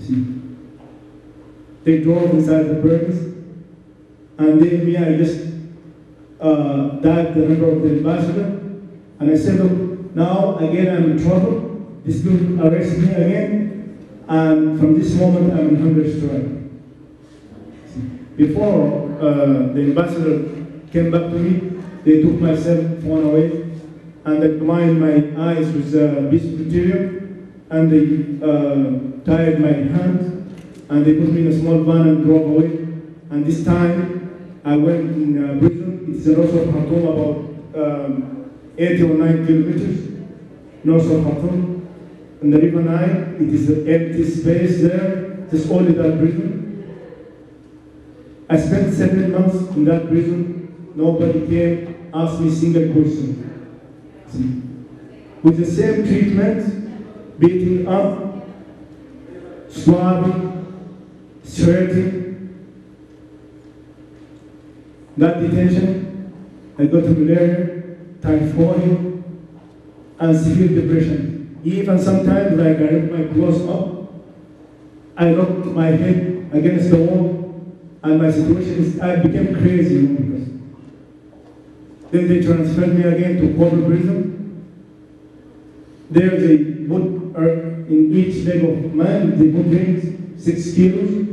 See? They drove inside the birds, and then me, I just dialed the number of the ambassador, and I said, look, now again I'm in trouble. This will arrest me again, and from this moment I'm in hunger strike. Before the ambassador came back to me, they took my cell phone away, and they blind my eyes with this material, and they tied my hands, and they put me in a small van and drove away. And this time, I went in prison. It's north of Khartoum, about 80 or 90 kilometers north of Khartoum. In the River Nile, it is an empty space there. There's only that prison. I spent 7 months in that prison. Nobody came, asked me a single question. See? With the same treatment, beating up, swabbing, sweating. That detention, I got malaria, typhoid, and severe depression. Even sometimes, like I ripped my clothes up, I knocked my head against the wall, and my situation is, I became crazy, you know, because then they transferred me again to Kobe prison. There they put in each leg of man, they put rings, 6 kilos.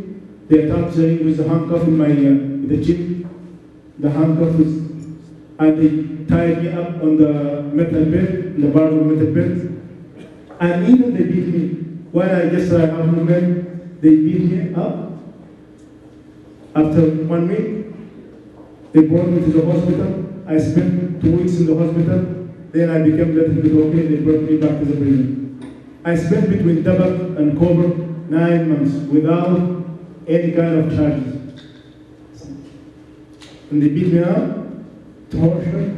They attached me with the handcuff in my the chin. The handcuff is, and they tied me up on the metal bed, in the bar of metal bed. And even they beat me. When I just have movement, they beat me up. After 1 week, they brought me to the hospital. I spent 2 weeks in the hospital. Then I became a little bit okay. They brought me back to the prison. I spent between Tabak and Kober 9 months without any kind of charges. And they beat me up, torture.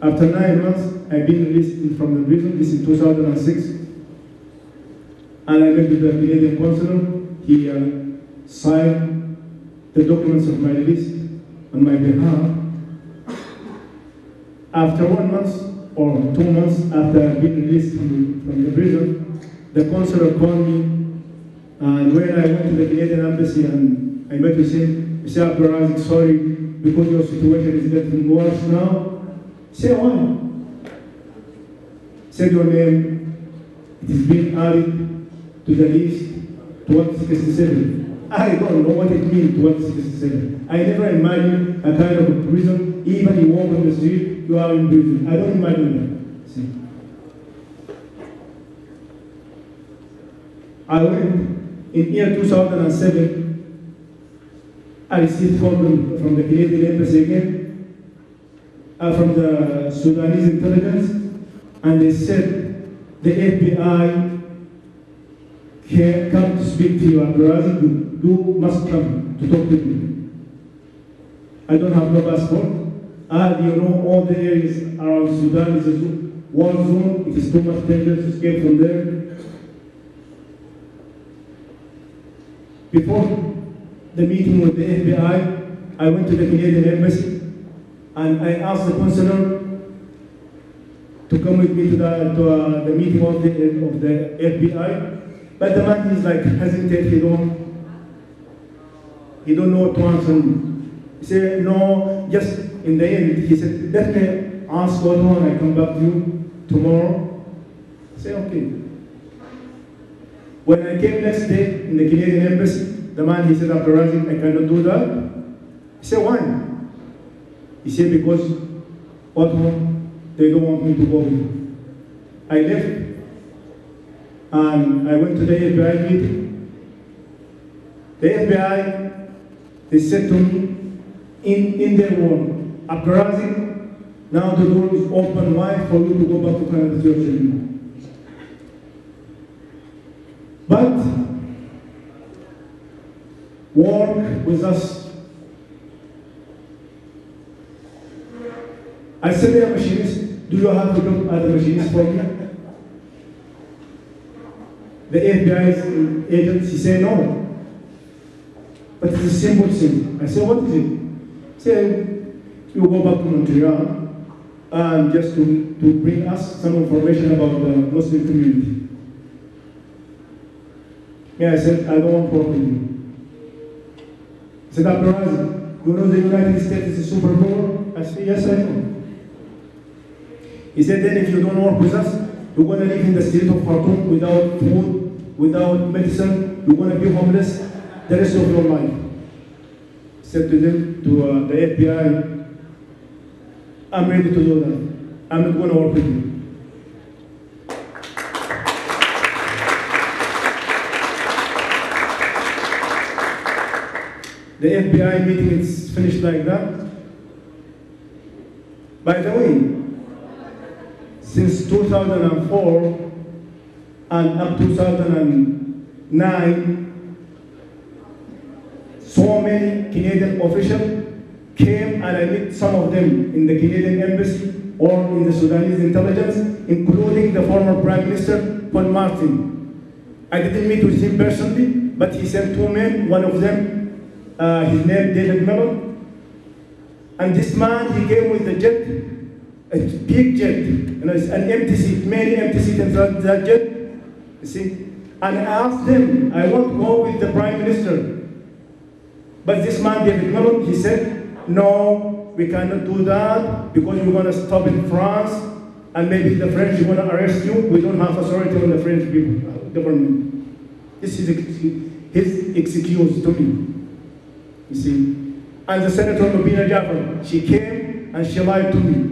After 9 months, I've been released from the prison. This is 2006. And I went to the Canadian consulate. He signed the documents of my release on my behalf. After 1 month or 2 months after I've been released from the prison, the consular called me, and when I went to the Canadian embassy and I met with him, he said, Abdelrazik, sorry, because your situation is getting worse now. He said, why? He said, your name, it is being added to the list 1267. I don't know what it means, 1267. I never imagined a kind of a prison. Even you walk on the street, you are in prison. I don't imagine that. See? I went in year 2007. I received call from the Canadian embassy again, from the Sudanese intelligence, and they said the FBI can come to speak to you, Abdelrazik. You must come to talk to me. I don't have no passport. You know, all the areas around Sudan is a war zone. It is too much dangerous to escape from there. Before the meeting with the FBI, I went to the Canadian embassy and I asked the consular to come with me to the meeting of the FBI. But the man is like hesitant, he don't know what to answer me. He said, no, just in the end, he said, let me ask what one, I come back to you tomorrow. I said, okay. When I came next day in the Canadian embassy, the man, he said, Abdelrazik, I cannot do that. He said, why? He said, because what one, they don't want me to go with you. I left. And I went to the FBI meeting. The FBI, they said to me, in their word, Abdelrazik, now the door is open wide for you to go back to Canada to your children. But work with us. I said to the machinist, do you have to look at the machinist for me? The FBI's agent, he said no. But it's a simple thing. I said, what is it? He said, you go back to Montreal and just to bring us some information about the Muslim community. Me, I said, I don't want to work with you. He said, Abdelrazik, you know the United States is a superpower? I said, yes, I know. He said, then if you don't work with us, you're going to live in the street of Khartoum without food, without medicine, you're going to be homeless the rest of your life. He said to them, to the FBI, I'm ready to do that. I'm not going to work with you. The FBI meeting is finished like that. By the way, since 2004 and up to 2009, so many Canadian officials came, and I met some of them in the Canadian embassy or in the Sudanese intelligence, including the former Prime Minister, Paul Martin. I didn't meet with him personally, but he sent two men, one of them, his name David Mellon, and this man, he came with a jet, a big jet, you know, it's an empty seat, many empty seats in that jet, you see. And I asked them, I want to go with the Prime Minister. But this man, David Mellon, he said, no, we cannot do that because we're going to stop in France, and maybe the French are going to arrest you. We don't have authority on the French people, government. This is his excuse to me. You see, and the Senator Mubina Jaffer, she came and she lied to me.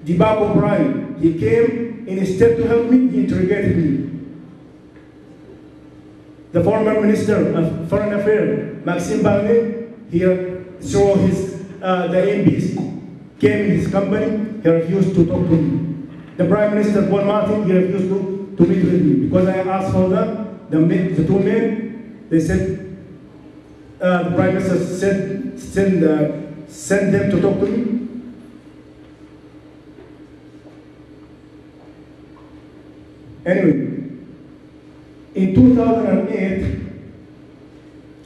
Dibak O'Brien, he came instead to help me, he interrogated me. The former Minister of Foreign Affairs, Maxime Barnier, here through his the MPs came in his company, he refused to talk to me. The Prime Minister Paul Martin, he refused to meet with me because I asked for that. The two men, they said, the Prime Minister said, send them to talk to me. Anyway, in 2008,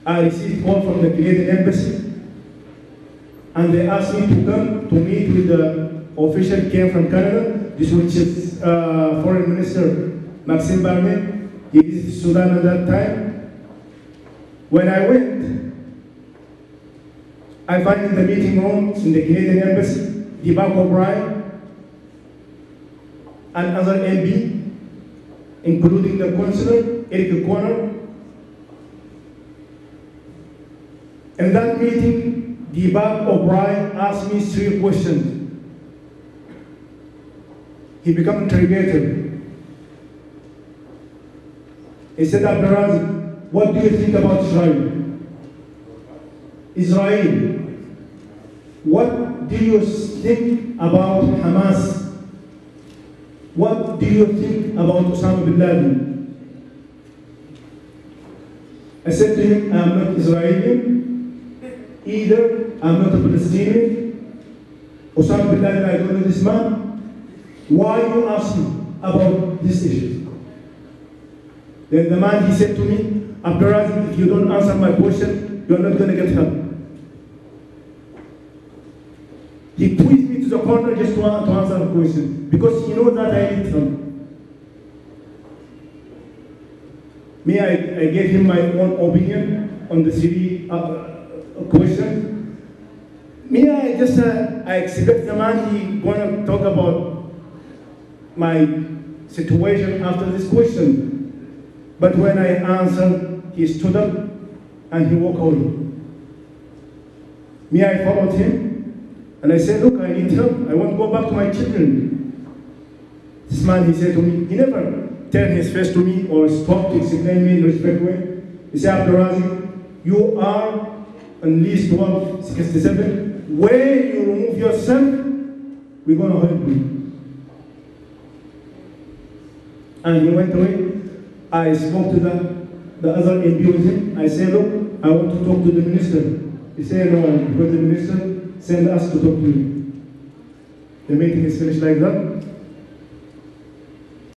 I received a call from the Canadian Embassy, and they asked me to come to meet with the official who came from Canada, this which is Foreign Minister Maxime Barnier. He visited Sudan at that time. When I went, I found in the meeting room in the Canadian Embassy, Dibak O'Brien and other MP, including the Consular, Eric O'Connor. In that meeting, Dibak O'Brien asked me 3 questions. He became interrogated. He said, Abdelrazik, what do you think about Israel? Israel, what do you think about Hamas? What do you think about Osama bin Laden? I said to him, I'm not Israeli, either I'm not a Palestinian. Osama bin Laden, I don't know this man. Why you ask me about this issue? Then the man, he said to me, Abdelrazik, if you don't answer my question, you're not going to get help. He pushed me to the corner just to answer the question, because he knows that I need help. Me, I gave him my own opinion on the Syria question. Me, I expect the man, he gonna talk about my situation after this question. But when I answered, he stood up and he walked away. Me, I followed him and I said, look, I need help. I want to go back to my children. This man, he said to me, he never turned his face to me or stopped to explain me in a respectful way. He said, Abdelrazik, you are on list 1267. When you remove yourself, we're going to help you. And he went away. I spoke to the other MP with him. I said, look, I want to talk to the minister. He said, no, because the minister sent us to talk to you. The meeting is finished like that.